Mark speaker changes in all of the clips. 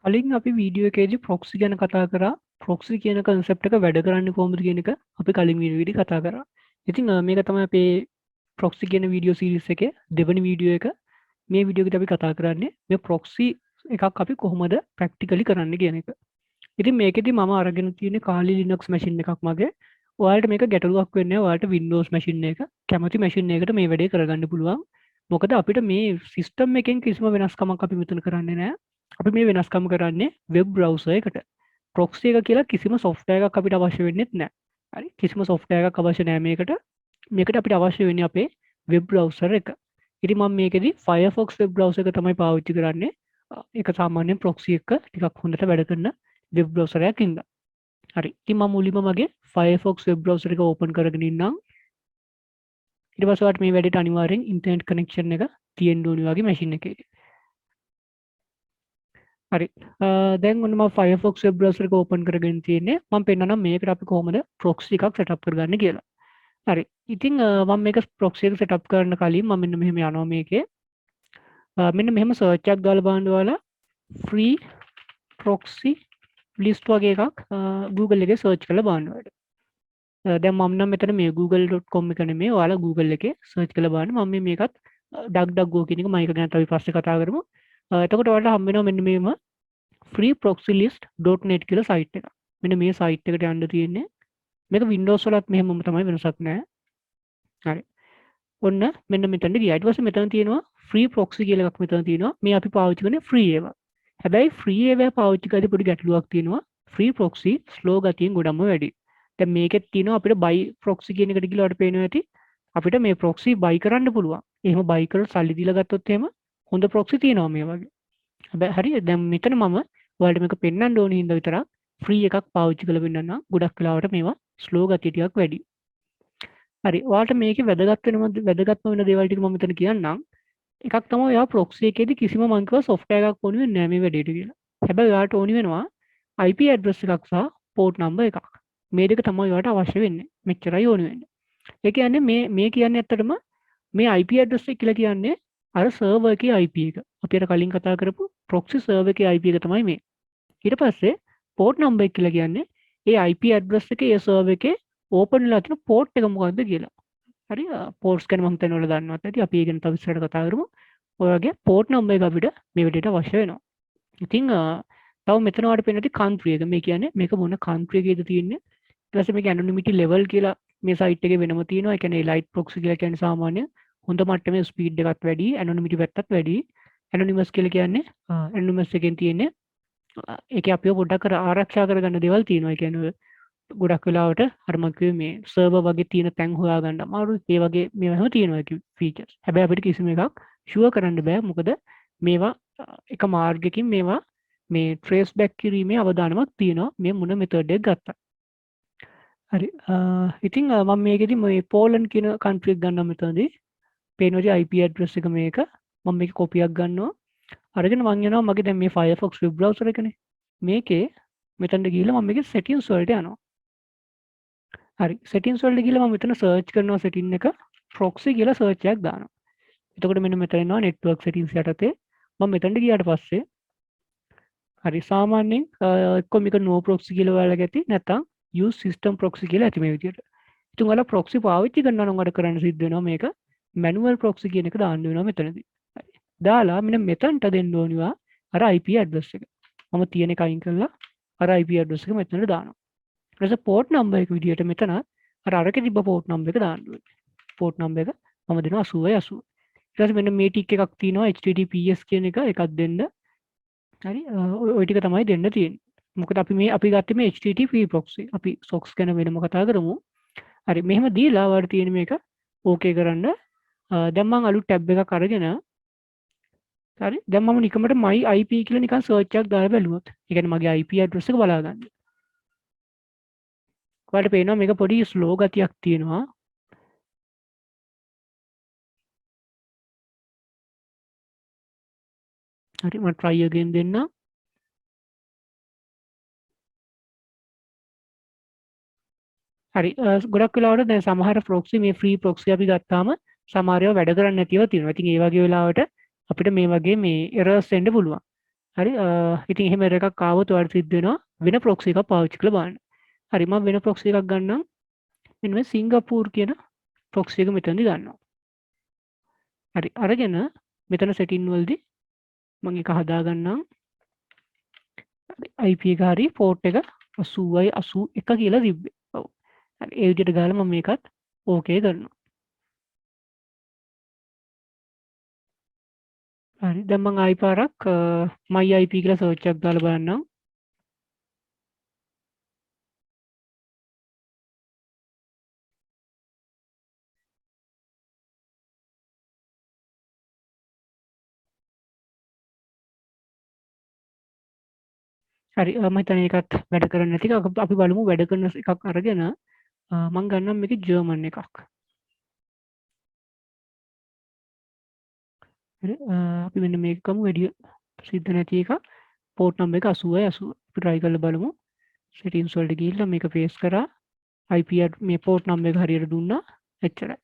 Speaker 1: කලින් අපි වීඩියෝ එකේදී ප්‍රොක්සි ගැන කතා කරා. ප්‍රොක්සි කියන කන්සෙප්ට් එක වැඩ කරන්නේ කොහොමද කියන එක අපි කලින් වීඩියෝෙදි කතා කරා. ඉතින් මේක තමයි අපේ ප්‍රොක්සි කියන වීඩියෝ සීරීස් එකේ දෙවෙනි වීඩියෝ එක. මේ වීඩියෝ එකේදී අපි කතා කරන්නේ මේ ප්‍රොක්සි එකක් අපි කොහොමද ප්‍රැක්ටිකලි කරන්න කියන එක. ඉතින් මේකෙදි මම අරගෙන තියෙන්නේ කාලි ලිනක්ස් මැෂින් එකක් මගේ. ඔයාලට මේක ගැටලුවක් වෙන්නේ නැහැ. ඔයාලට Windows මැෂින් එක කැමති මැෂින් එකකට මේ වැඩේ කරගන්න පුළුවන්. මොකද අපිට මේ සිස්ටම් එකෙන් කිසිම වෙනස්කමක් අපි මෙතන කරන්නේ නැහැ. අපි මේ වෙනස්කම් කරන්නේ වෙබ් බ්‍රවුසර් එකට. ප්‍රොක්සි එක කියලා කිසිම සොෆ්ට්වෙයාර් එකක් අපිට අවශ්‍ය වෙන්නේ නැහැ. හරි කිසිම සොෆ්ට්වෙයාර් එකක් අවශ්‍ය නැහැ මේකට. මේකට අපිට අවශ්‍ය වෙන්නේ අපේ වෙබ් බ්‍රවුසර් එක. ඉතින් මම මේකෙදි Firefox වෙබ් බ්‍රවුසර් එක තමයි පාවිච්චි කරන්නේ. ඒක සාමාන්‍යයෙන් ප්‍රොක්සි එක ටිකක් හොඳට වැඩ කරන වෙබ් බ්‍රවුසර් එකක් ඉඳලා. හරි. ඉතින් මම මුලින්ම මගේ Firefox වෙබ් බ්‍රවුසර් එක ඕපන් කරගෙන ඉන්නම්. ඊට පස්සේ ඔයාලට මේ වැඩේට අනිවාර්යෙන් ඉන්ටර්නෙට් කනෙක්ෂන් එක තියෙන්න ඕනි වගේ මැෂින් එකේ. හරි දැන් ඔන්න මම Firefox වෙබ් බ්‍රවුසර් එක ඕපන් කරගෙන තියෙන්නේ. මම පෙන්නනම් මේකට අපි කොහොමද ප්‍රොක්සි එකක් සෙටප් කරගන්නේ කියලා. හරි. ඉතින් මම මේක ප්‍රොක්සි එක සෙටප් කරන්න කලින් මම මෙන්න මෙහෙම යනවා මේකේ. මෙන්න මෙහෙම සර්ච් එකක් දාලා බලන්න ඔයාලා free proxy list වගේ එකක් Google එකේ සර්ච් කරලා බලන්න ඔයාලට. දැන් මම නම් මෙතන මේ google.com එක නෙමෙයි ඔයාලා Google එකේ සර්ච් කරලා බලන්න. මම මේකත් DuckDuckGo කියන එක මම ඒක ගැන අපි පස්සේ කතා කරමු. එතකොට ඔයාලට හම්බ වෙනවා මෙන්න මේම freeproxylist.net කියලා සයිට් එක. මෙන්න මේ සයිට් එකට යන්න තියෙන්නේ. මේක Windows වලත් මෙහෙමම තමයි වෙනසක් නැහැ. හරි. ඔන්න මෙන්න මෙතනට ගියා. ඊට පස්සේ මෙතන තියෙනවා free proxy කියලා එකක් මෙතන තියෙනවා. මේ අපි පාවිච්චි කරන්නේ free ඒවා. හැබැයි free ඒවා පාවිච්චි කරද්දී පොඩි ගැටලුවක් තියෙනවා. free proxy slow ගතියෙන් ගොඩක්ම වැඩි. දැන් මේකෙත් තියෙනවා අපිට buy proxy කියන එකට ගිහලා අපිට පේනවා ඇති අපිට මේ proxy buy කරන්න පුළුවන්. එහෙම buy කරලා සල්ලි දීලා ගත්තොත් එහෙම හොඳ proxy තියෙනවා මේ වගේ. හැබැයි හරි දැන් මෙතන මම ඔයාලට මේක පෙන්වන්න ඕනේ හින්දා විතරක් ෆ්‍රී එකක් පාවිච්චි කරලා පෙන්නන්නම්. ගොඩක් වෙලාවට මේවා ස්ලෝ ගතිය ටිකක් වැඩි. හරි ඔයාලට මේකේ වැදගත්ම වෙන දේවල් ටික මම මෙතන කියන්නම්. එකක් තමයි ඔයා ප්‍රොක්සි එකේදී කිසිම මං කිව්වා සොෆ්ට්වෙයාර් එකක් ඕනේ වෙන්නේ නැහැ මේ වැඩේට කියලා. හැබැයි ඔයාලට ඕනි වෙනවා IP ඇඩ්‍රස් එකක් සහ පෝට් නම්බර් එකක්. මේ දෙක තමයි ඔයාලට අවශ්‍ය වෙන්නේ. මෙච්චරයි ඕනි වෙන්නේ. ඒ කියන්නේ මේ කියන්නේ ඇත්තටම මේ IP ඇඩ්‍රස් එක කියලා කියන්නේ අර සර්වර් එකේ IP එක. අපි අර කලින් කතා කරපු ප්‍රොක්සි සර්වර් එකේ IP එක තමයි මේ. ඊට පස්සේ පෝට් නම්බර් එක කියලා කියන්නේ ඒ IP ඇඩ්‍රස් එකේ ඒ සර්වර් එකේ ඕපන් වෙලා තියෙන පෝට් එක මොකක්ද කියලා. හරි පෝට්ස් ගැන මම හිතන්නේ ඔයාලා දන්නවත් ඇති. අපි ඒ ගැන තව ඉස්සරහට කතා කරමු. ඔය වගේ පෝට් නම්බර් එක අපිට මේ විදිහට අවශ්‍ය වෙනවා. ඉතින් තව මෙතන වලට පෙන්නන ටි කන්ට්‍රි එක. මේ කියන්නේ මේක මොන කන්ට්‍රි එකේද තියෙන්නේ. ඊට පස්සේ මේක ඇනොනිමිටි ලෙවල් කියලා මේ සයිට් එකේ වෙනම තියෙනවා. ඒ කියන්නේ ලයිට් ප්‍රොක්සි කියලා කියන්නේ සාමාන්‍ය හොඳ මට්ටමේ ස්පීඩ් එකත් වැඩි, ඇනොනිමිටි පැත්තත් වැඩි. ඇනොනිමස් කියලා කියන්නේ ඇනොනිමස් එකෙන් තියෙන්නේ ඒකේ අපිව පොඩ්ඩක් ආරක්ෂා කරගන්න දේවල් තියෙනවා. ඒ කියන්නේ ගොඩක් වෙලාවට අර මම කිව්වේ මේ සර්වර් වගේ තියෙන තැන් හොයාගන්න අමාරුයි. ඒ වගේ මේවා හැම තියෙනවා ෆීචර්ස්. හැබැයි අපිට කිසිම එකක් ෂුවර් කරන්න බෑ. මොකද මේවා එක මාර්ගයකින් මේවා මේ ට්‍රේස් බෑක් කිරීමේ අවදානමක් තියෙනවා. මේ මොන මෙතඩ් එක ගත්තා. හරි. ඉතින් මම මේකෙදි මේ පෝලන්ඩ් කියන කන්ට්‍රි එක ගන්නවා මෙතනදී. පේනවාද IP ඇඩ්‍රස් එක මේක. මම මේක කොපියක් ගන්නවා. අරගෙන මම යනවා මගේ දැන් මේ Firefox වෙබ් බ්‍රවුසර් එකනේ. මේකේ මෙතනට ගිහිල්ලා මම මේකේ settings වලට යනවා. හරි settings වලට ගිහලා මම මෙතන search කරනවා setting එක proxy කියලා search එකක් දානවා. එතකොට මෙන්න මෙතන එනවා network settings යටතේ මම මෙතනට ගියාට පස්සේ හරි සාමාන්‍යයෙන් එක්ක මේක no proxy කියලා ඔයාලා ගැති නැත්නම් use system proxy කියලා ඇති මේ විදිහට. ඉතින් ඔයාලා proxy පාවිච්චි කරනවා නම් වඩ කරන්න සිද්ධ වෙනවා මේක manual proxy කියන එක දාන්න වෙනවා මෙතනදී. හරි. දාලා මෙන්න මෙතනට දෙන්න ඕනිවා අර IP address එක. මම තියෙන එක අයින් කරලා අර IP address එක මෙතනට දානවා. ඊට පස්සේ port number එක විදියට මෙතන අර අරකේ තිබ්බ port number එක දාන්න ඕනේ. port number එක මම දෙනවා 80 80. ඊට පස්සේ මෙන්න මේ ටික එකක් තියෙනවා https කියන එක එකක් දෙන්න. හරි ওই ටික තමයි දෙන්න තියෙන්නේ. මොකද අපි ගත්තේ මේ http proxy. අපි socks ගැන වෙනම කතා කරමු. හරි මෙහෙම දීලා වල තියෙන මේක okay කරන්න. දැන් මම අලුත් tab එකක් අරගෙන හරි දැන් මම නිකමට my IP කියලා නිකන් search එකක් දාලා බැලුවොත්. ඒ කියන්නේ මගේ IP address එක බලා ගන්න. ඔයාලට පේනවා මේක පොඩි ස්ලෝ ගතියක් තියෙනවා. හරි මම try again දෙන්න. හරි ගොඩක් වෙලාවට දැන් සමහර proxy මේ free proxy අපි ගත්තාම සමහර ඒවා වැඩ කරන්නේ නැතිව තියෙනවා. ඉතින් ඒ වගේ වෙලාවට අපිට මේ වගේ මේ errors එන්න පුළුවන්. හරි ඉතින් එහෙම error එකක් ආවොත් ඔයාලට සිද්ධ වෙනවා වෙන proxy එකක් පාවිච්චි කරලා බලන්න. හරි මම වෙන proxy එකක් ගන්නම්. මෙන්න මේ සිංගප්පූර් කියන proxy එක මෙතනදී ගන්නවා. හරි අරගෙන මෙතන setting වලදී මම ඒක හදා ගන්නම්. IP එක හරි port එක 80.81 කියලා තිබ්බේ. ඔව්. හරි ඒ විදිහට ගාලා මම මේකත් ඕකේ කරනවා. හරි දැන් මම ආයි පාරක් my IP කියලා search එකක් දාලා බලන්නම්. හරි මම හිතන්නේ ඒකත් වැඩ කරන්නේ නැති එක. අපි බලමු වැඩ කරන එකක් අරගෙන මම ගන්නම් මේකේ ජර්මන් එකක්. හරි අපි මෙන්න මේක ගමු වැඩි සිද්ධ නැති එක. port number එක 80.80. අපි try කරලා බලමු. settings වලට ගිහිල්ලා මේක paste කරා. IP මේ port number එක හරියට දුන්නා. එච්චරයි.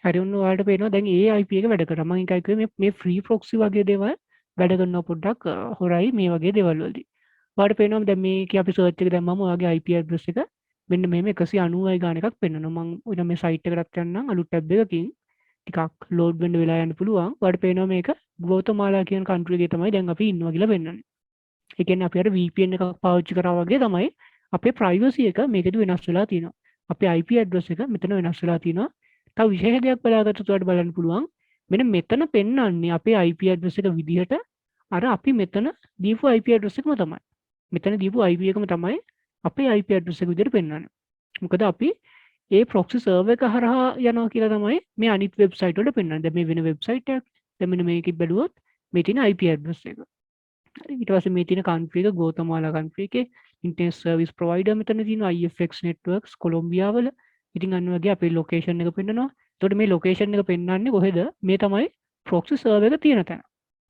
Speaker 1: හරි ඔන්න ඔයාලට පේනවා දැන් ඒ IP එක වැඩ කරා. මම එකයි කිව්වේ මේ free proxy වගේ දේවල් වැඩ කරනවා පොඩ්ඩක් හොරයි මේ වගේ දේවල් වලදී. ඔයාලට පේනවා දැන් මේකේ අපි search එක දැම්මම ඔයාගේ IP address එක මෙන්න මෙහෙම 190යි ගාන එකක් පෙන්වනවා. මම ඔන්න මේ site එකකට යන්නම් අලුත් tab එකකින් ටිකක් load වෙන්න වෙලා යන්න පුළුවන්. ඔයාලට පේනවා මේක ගෝතමාලා කියන country එකේ තමයි දැන් අපි ඉන්නවා කියලා පෙන්වන්නේ. ඒ කියන්නේ අපි අර VPN එකක් පාවිච්චි කරා වගේ තමයි අපේ privacy එක මේකෙදි වෙනස් වෙලා තියෙනවා. අපේ IP address එක මෙතන වෙනස් වෙලා තියෙනවා. තව විශේෂ දෙයක් බලාගත්තොත් ඔයාලට බලන්න පුළුවන්. මෙන්න මෙතන පෙන්වන්නේ අපේ IP address එක විදිහට අර අපි මෙතන දීපු IP address එකම තමයි. මෙතන දීපු IP එකම තමයි අපේ IP address එක විදිහට පෙන්වන්නේ. මොකද අපි ඒ proxy server එක හරහා යනවා කියලා තමයි මේ අනිත් website වලට පෙන්වන්නේ. දැන් මේ වෙන website එකක්. දැන් මෙන්න මේකෙත් බැලුවොත් මේ තියෙන IP address එක. ඊට පස්සේ මේ තියෙන country එක ගෝතමාලා country එකේ internet service provider මෙතන තියෙනවා IFX networks කොලොම්බියා වල. ඉතින් අන්න වගේ අපේ location එක පෙන්නනවා. එතකොට මේ location එක පෙන්වන්නේ කොහෙද? මේ තමයි proxy server එක තියෙන තැන.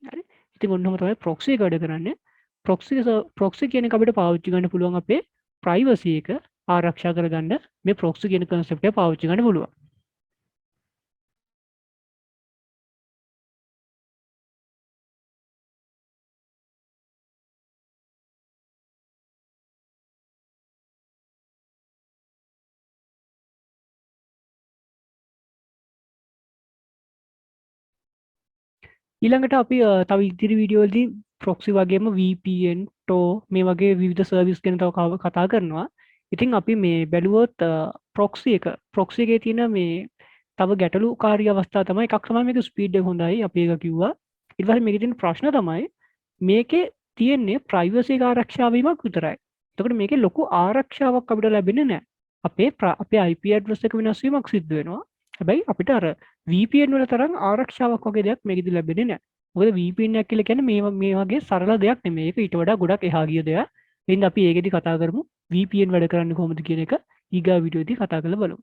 Speaker 1: හරි. ඉතින් ඔන්නම තමයි proxy එක වැඩ කරන්නේ. proxy කියන එක අපිට පාවිච්චි ගන්න පුළුවන් අපේ privacy එක ආරක්ෂා කරගන්න මේ proxy කියන concept එක පාවිච්චි ගන්න පුළුවන්. ඊළඟට අපි තව ඉදිරි වීඩියෝ වලදී proxy වගේම VPN tor මේ වගේ විවිධ සර්විස් ගැන තව කතා කරනවා. ඉතින් අපි මේ බැලුවොත් proxy එකේ තියෙන මේ තව ගැටලුකාරී අවස්ථා තමයි එකක් තමයි මේක ස්පීඩ් එක හොඳයි අපි ඒක කිව්වා. ඊට පස්සේ මේකේ තියෙන ප්‍රශ්න තමයි මේකේ තියෙන්නේ ප්‍රයිවසි එක ආරක්ෂා වීමක් විතරයි. එතකොට මේකේ ලොකු ආරක්ෂාවක් අපිට ලැබෙන්නේ නැහැ. අපේ IP address එක වෙනස් වීමක් සිද්ධ වෙනවා. හැබැයි අපිට අර VPN වල තරම් ආරක්ෂාවක් වගේ දෙයක් මේකෙදි ලැබෙන්නේ නැහැ. මොකද VPN එක කියලා කියන්නේ මේ වගේ සරල දෙයක් නෙමෙයි. ඒක ඊට වඩා ගොඩක් එහා ගිය දෙයක්. එහෙනම් අපි ඒකෙදි කතා කරමු VPN වැඩ කරන්නේ කොහොමද කියන එක ඊගා වීඩියෝදී කතා කරලා බලමු.